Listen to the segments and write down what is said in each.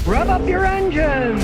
Rev up your engines!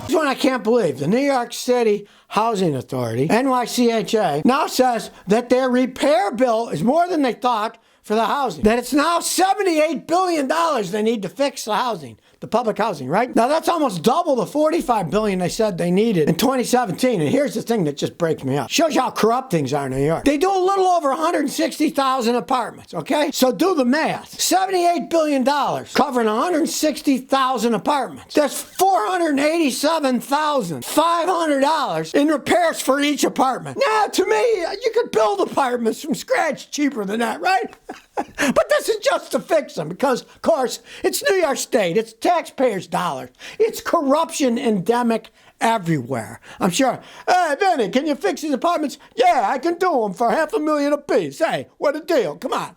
This one I can't believe. The New York City Housing Authority, NYCHA, now says that their repair bill is more than they thought for the housing. That it's now $78 billion they need to fix the housing, the public housing, right? Now that's almost double the $45 billion they said they needed in 2017. And here's the thing that just breaks me up. Shows you how corrupt things are in New York. They do a little over 160,000 apartments, okay? So do the math. $78 billion covering 160,000 apartments. That's $487,500 in repairs for each apartment. Now, to me, you could build apartments from scratch cheaper than that, right? But this is just to fix them because, of course, it's New York State. It's taxpayers' dollars. It's corruption endemic everywhere. I'm sure. Hey, Benny, can you fix these apartments? Yeah, I can do them for $500,000 apiece. Hey, what a deal. Come on.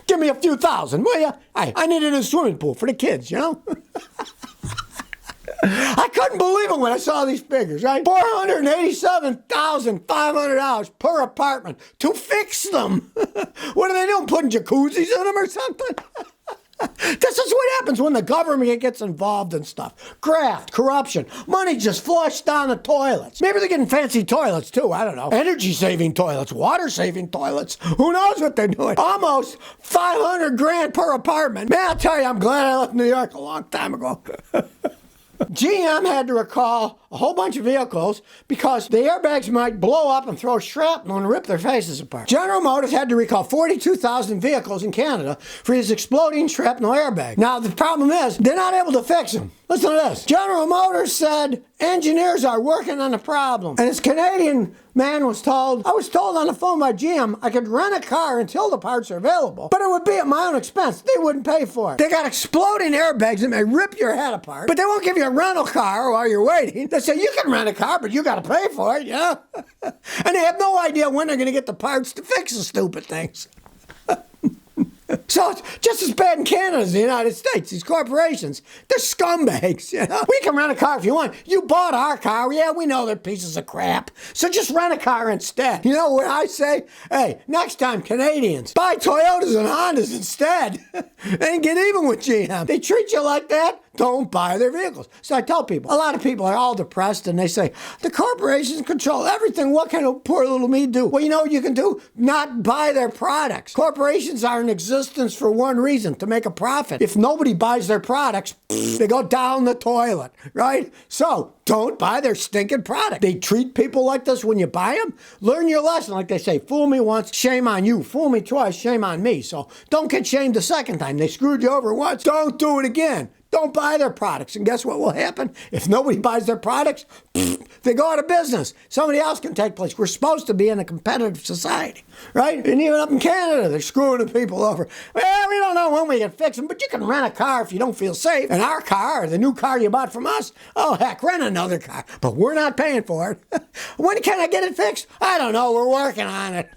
Give me a few thousand, will you? Hey, I needed a swimming pool for the kids, you know? I couldn't believe it when I saw these figures, right? $487,500 per apartment to fix them. What are they doing, putting jacuzzis in them or something? This is what happens when the government gets involved in stuff. Graft, corruption, money just flushed down the toilets. Maybe they're getting fancy toilets too, I don't know. Energy-saving toilets, water-saving toilets. Who knows what they're doing? Almost 500 grand per apartment. Man, I'll tell you, I'm glad I left New York a long time ago. GM had to recall a whole bunch of vehicles because the airbags might blow up and throw shrapnel and rip their faces apart. General Motors had to recall 42,000 vehicles in Canada for his exploding shrapnel airbag. Now, the problem is, they're not able to fix them. Listen to this. General Motors said engineers are working on the problem. And this Canadian man was told, I was told on the phone by GM I could rent a car until the parts are available, but it would be at my own expense. They wouldn't pay for it. They got exploding airbags that may rip your head apart, but they won't give you a rental car while you're waiting. They say you can rent a car, but you got to pay for it, yeah? And they have no idea when they're going to get the parts to fix the stupid things. So it's just as bad in Canada as the United States. These corporations, they're scumbags, you know? We can rent a car if you want. You bought our car. Yeah, we know they're pieces of crap. So just rent a car instead. You know what I say? Hey, next time, Canadians, buy Toyotas and Hondas instead. And get even with GM. They treat you like that, don't buy their vehicles. So I tell people, a lot of people are all depressed and they say, the corporations control everything. What can a poor little me do? Well, you know what you can do? Not buy their products. Corporations are in existence for one reason, to make a profit. If nobody buys their products, they go down the toilet, right? So don't buy their stinking product. They treat people like this when you buy them. Learn your lesson. Like they say, fool me once, shame on you. Fool me twice, shame on me. So don't get shamed the second time. They screwed you over once. Don't do it again. Don't buy their products. And guess what will happen? If nobody buys their products, they go out of business. Somebody else can take place. We're supposed to be in a competitive society, right? And even up in Canada, they're screwing the people over. Well, we don't know when we can fix them, but you can rent a car if you don't feel safe. And our car, the new car you bought from us, oh, heck, rent another car. But we're not paying for it. When can I get it fixed? I don't know. We're working on it.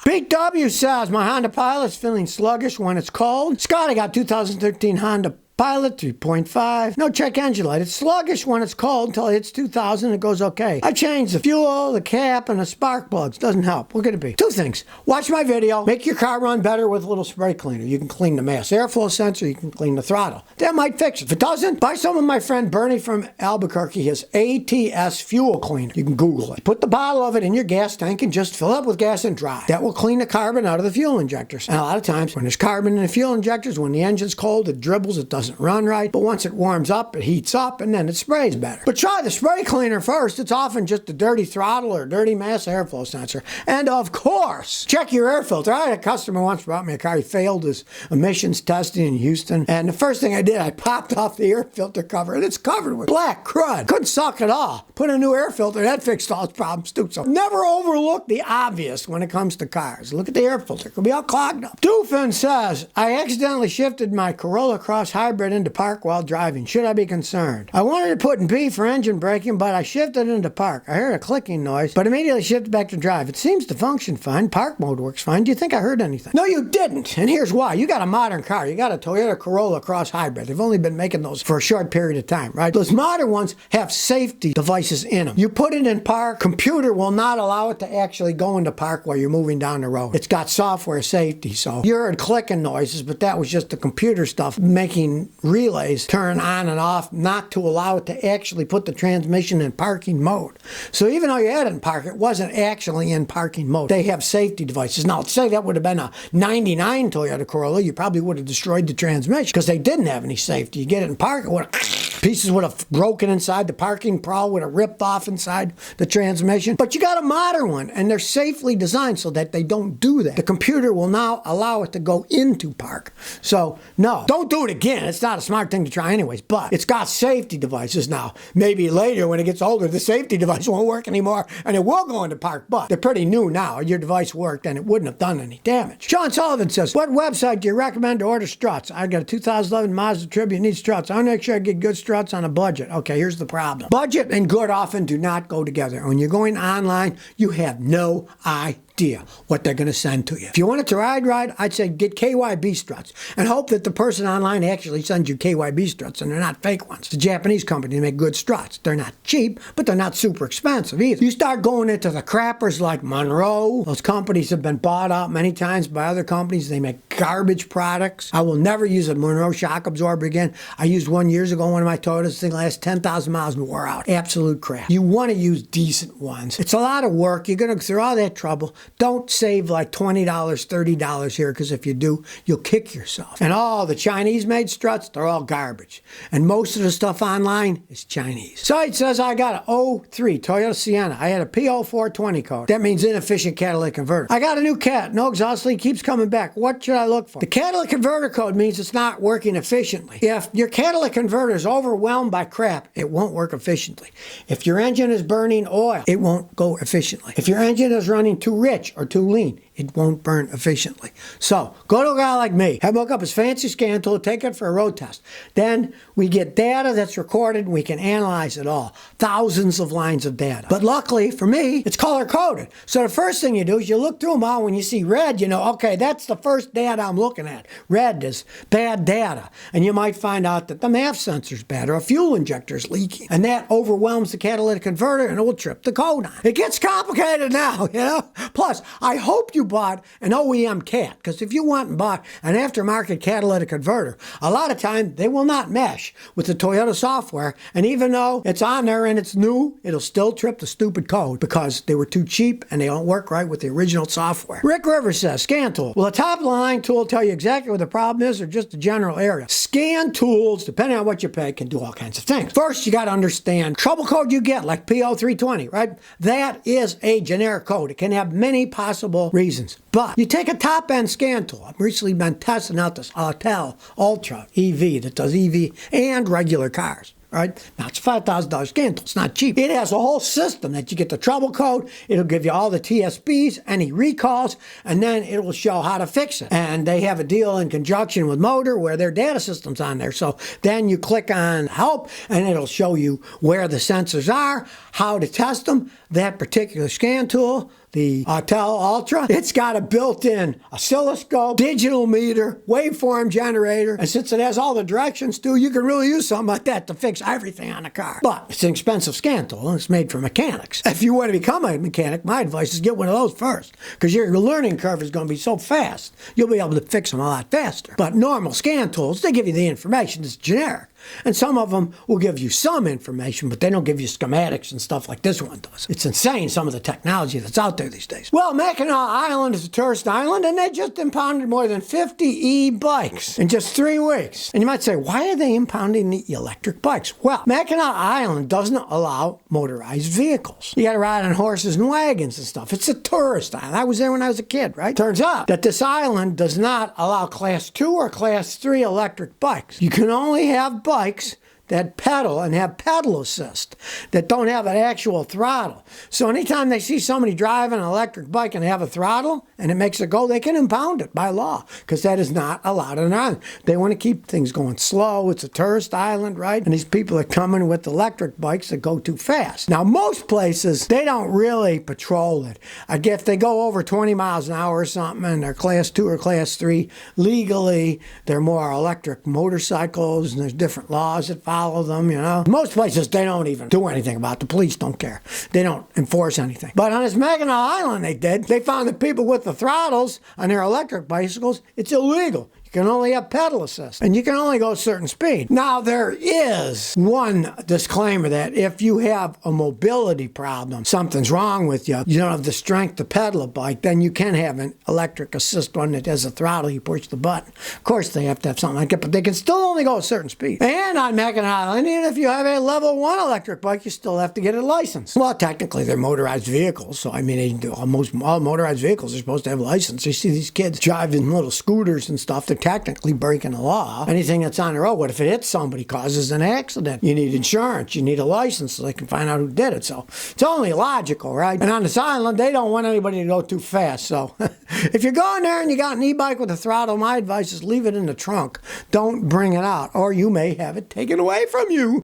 Pete W. says, my Honda Pilot's feeling sluggish when it's cold. Scotty got 2013 Honda Pilot 3.5. No check engine light. It's sluggish when it's cold until it hits 2,000. It goes okay. I changed the fuel, the cap, and the spark plugs. Doesn't help. What could it be? Two things. Watch my video. Make your car run better with a little spray cleaner. You can clean the mass airflow sensor. You can clean the throttle. That might fix it. If it doesn't, buy some of my friend Bernie from Albuquerque, his ATS fuel cleaner. You can Google it. Put the bottle of it in your gas tank and just fill up with gas and drive. That will clean the carbon out of the fuel injectors. And a lot of times, when there's carbon in the fuel injectors, when the engine's cold, it dribbles, it doesn't run right, but once it warms up, it heats up, and then it sprays better. But try the spray cleaner first. It's often just a dirty throttle or dirty mass airflow sensor. And of course, check your air filter. I had a customer once brought me a car. He failed his emissions testing in Houston, and the first thing I did, I popped off the air filter cover, and it's covered with black crud. Couldn't suck at all. Put a new air filter. That fixed all his problems too. So never overlook the obvious when it comes to cars. Look at the air filter. It could be all clogged up. Doofin says, I accidentally shifted my Corolla Cross Hybrid hybrid into park while driving. Should I be concerned? I wanted to put in P for engine braking, but I shifted into park. I heard a clicking noise, but immediately shifted back to drive. It seems to function fine. Park mode works fine. Do you think I heard anything? No, you didn't. And here's why. You got a modern car. You got a Toyota Corolla Cross Hybrid. They've only been making those for a short period of time, right? Those modern ones have safety devices in them. You put it in park, computer will not allow it to actually go into park while you're moving down the road. It's got software safety, so you heard clicking noises, but that was just the computer stuff making relays turn on and off, not to allow it to actually put the transmission in parking mode. So even though you had it in park, it wasn't actually in parking mode. They have safety devices. Now, say that would have been a 99 Toyota Corolla, you probably would have destroyed the transmission because they didn't have any safety. You get it in park, it would have, pieces would have broken inside, the parking prowl would have ripped off inside the transmission. But you got a modern one, and they're safely designed so that they don't do that. The computer will now allow it to go into park. So, no, don't do it again. It's not a smart thing to try anyways, but it's got safety devices now. Maybe later when it gets older, the safety device won't work anymore, and it will go into park, but they're pretty new now. Your device worked, and it wouldn't have done any damage. John Sullivan says, what website do you recommend to order struts? I got a 2011 Mazda Tribute, need struts. I want to make sure I get good struts on a budget. Okay, here's the problem. Budget and good often do not go together. When you're going online, you have no idea what they're going to send to you. If you want it to ride, I'd say get KYB struts and hope that the person online actually sends you KYB struts and they're not fake ones. It's a Japanese company. They make good struts. They're not cheap, but they're not super expensive either. You start going into the crappers like Monroe. Those companies have been bought out many times by other companies. They make garbage products. I will never use a Monroe shock absorber again. I used one years ago, one of my Toyotas. This thing lasts 10,000 miles and wore out. Absolute crap. You want to use decent ones. It's a lot of work. You're going to go through all that trouble. Don't save like $20, $30 here, because if you do, you'll kick yourself. And all the Chinese-made struts, they're all garbage. And most of the stuff online is Chinese. Site says I got a 03 Toyota Sienna. I had a P0420 code. That means inefficient catalytic converter. I got a new cat. No exhaust leak, keeps coming back. What should I look for? The catalytic converter code means it's not working efficiently. If your catalytic converter is overwhelmed by crap, it won't work efficiently. If your engine is burning oil, it won't go efficiently. If your engine is running too rich or too lean, it won't burn efficiently. So, go to a guy like me, have him hook up his fancy scan tool, take it for a road test. Then we get data that's recorded and we can analyze it all. Thousands of lines of data. But luckily for me, it's color-coded. So the first thing you do is you look through them all. When you see red, you know, okay, that's the first data I'm looking at. Red is bad data. And you might find out that the MAF sensor's bad or a fuel injector's leaking. And that overwhelms the catalytic converter and it will trip the code on. It gets complicated now, you know. Plus, I hope you bought an OEM cat, because if you went and bought an aftermarket catalytic converter, a lot of time they will not mesh with the Toyota software, and even though it's on there and it's new, it'll still trip the stupid code because they were too cheap and they don't work right with the original software. Rick Rivers says, scan tool. Will a top-of-the-line tool tell you exactly what the problem is or just a general area? Scan tools, depending on what you pay, can do all kinds of things. First, you got to understand trouble code you get, like P0320, right? That is a generic code. It can have many possible reasons. But you take a top-end scan tool. I've recently been testing out this Autel Ultra EV that does EV and regular cars. Right? Now, it's a $5,000 scan tool. It's not cheap. It has a whole system that you get the trouble code. It'll give you all the TSBs, any recalls, and then it will show how to fix it. And they have a deal in conjunction with Motor where their data system's on there. So then you click on help, and it'll show you where the sensors are, how to test them. That particular scan tool, the Autel Ultra, it's got a built-in oscilloscope, digital meter, waveform generator, and since it has all the directions too, you can really use something like that to fix everything on a car. But it's an expensive scan tool, and it's made for mechanics. If you want to become a mechanic, my advice is get one of those first, because your learning curve is going to be so fast, you'll be able to fix them a lot faster. But normal scan tools, they give you the information, it's generic. And some of them will give you some information, but they don't give you schematics and stuff like this one does. It's insane, some of the technology that's out there these days. Well, Mackinac Island is a tourist island, and they just impounded more than 50 e-bikes in just 3 weeks. And you might say, why are they impounding the electric bikes? Well, Mackinac Island doesn't allow motorized vehicles. You gotta ride on horses and wagons and stuff. It's a tourist island. I was there when I was a kid, right? Turns out that this island does not allow Class 2 or Class 3 electric bikes. You can only have bikes that pedal and have pedal assist, that don't have an actual throttle. So anytime they see somebody driving an electric bike and have a throttle and it makes it go, they can impound it by law, because that is not allowed on an island. They want to keep things going slow. It's a tourist island, right? And these people are coming with electric bikes that go too fast. Now, most places, they don't really patrol it. I guess if they go over 20 miles an hour or something and they're class 2 or class 3, legally, they're more electric motorcycles, and there's different laws that follow them, you know. Most places, they don't even do anything about it. The police don't care. They don't enforce anything. But on this Mackinac Island they did, they found that people with the throttles on their electric bicycles, it's illegal. You can only have pedal assist, and you can only go a certain speed. Now, there is one disclaimer that if you have a mobility problem, something's wrong with you, you don't have the strength to pedal a bike, then you can have an electric assist one that has a throttle, you push the button. Of course, they have to have something like that, but they can still only go a certain speed. And on Mackinac Island, even if you have a level 1 electric bike, you still have to get a license. Well, technically, they're motorized vehicles, so I mean, almost all motorized vehicles are supposed to have a license. You see these kids driving little scooters and stuff, they're technically breaking the law. Anything that's on the road, what if it hits somebody, causes an accident? You need insurance, you need a license so they can find out who did it. So it's only logical, right? And on this island, they don't want anybody to go too fast. So if you're going there and you got an e-bike with a throttle, my advice is leave it in the trunk. Don't bring it out, or you may have it taken away from you.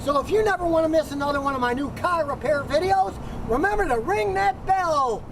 So if you never want to miss another one of my new car repair videos, remember to ring that bell.